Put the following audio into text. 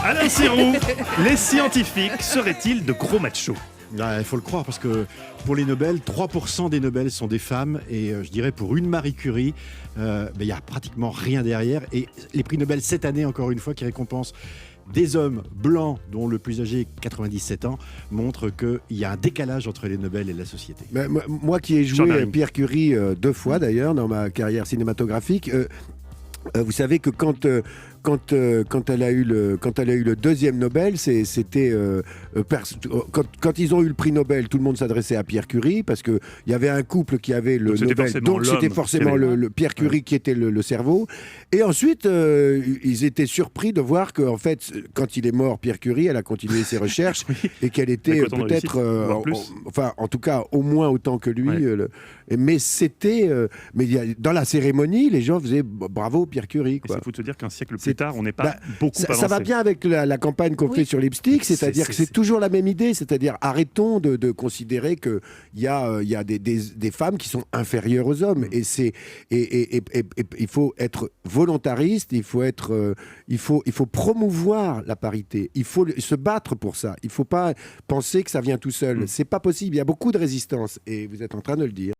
Alain Sirou, les scientifiques seraient-ils de gros machos? Il faut le croire parce que pour les Nobel, 3% des Nobel sont des femmes et je dirais pour une Marie Curie, il n'y a pratiquement rien derrière. Et les prix Nobel cette année, encore une fois, qui récompensent des hommes blancs dont le plus âgé 97 ans, montrent qu'il y a un décalage entre les Nobel et la société. Mais moi qui ai joué Pierre Curie 2 fois d'ailleurs dans ma carrière cinématographique, vous savez que quand elle a eu le deuxième Nobel, quand ils ont eu le prix Nobel, tout le monde s'adressait à Pierre Curie parce que il y avait un couple qui avait le Nobel, donc c'était forcément le Pierre Curie qui était le cerveau. Et ensuite, ils étaient surpris de voir que en fait, quand il est mort, Pierre Curie, elle a continué ses recherches et qu'elle était peut-être, enfin, en tout cas, au moins autant que lui. Mais dans la cérémonie, les gens faisaient bravo Pierre Curie. Quoi. C'est fou de se dire qu'un siècle plus tard, on n'est pas beaucoup avancé. Ça va bien avec la campagne qu'on fait sur Lipstick, c'est-à-dire que c'est toujours la même idée, c'est-à-dire arrêtons de considérer qu'il y a des femmes qui sont inférieures aux hommes. Et il faut être volontariste, il faut promouvoir la parité, il faut se battre pour ça. Il ne faut pas penser que ça vient tout seul. C'est pas possible, il y a beaucoup de résistance et vous êtes en train de le dire.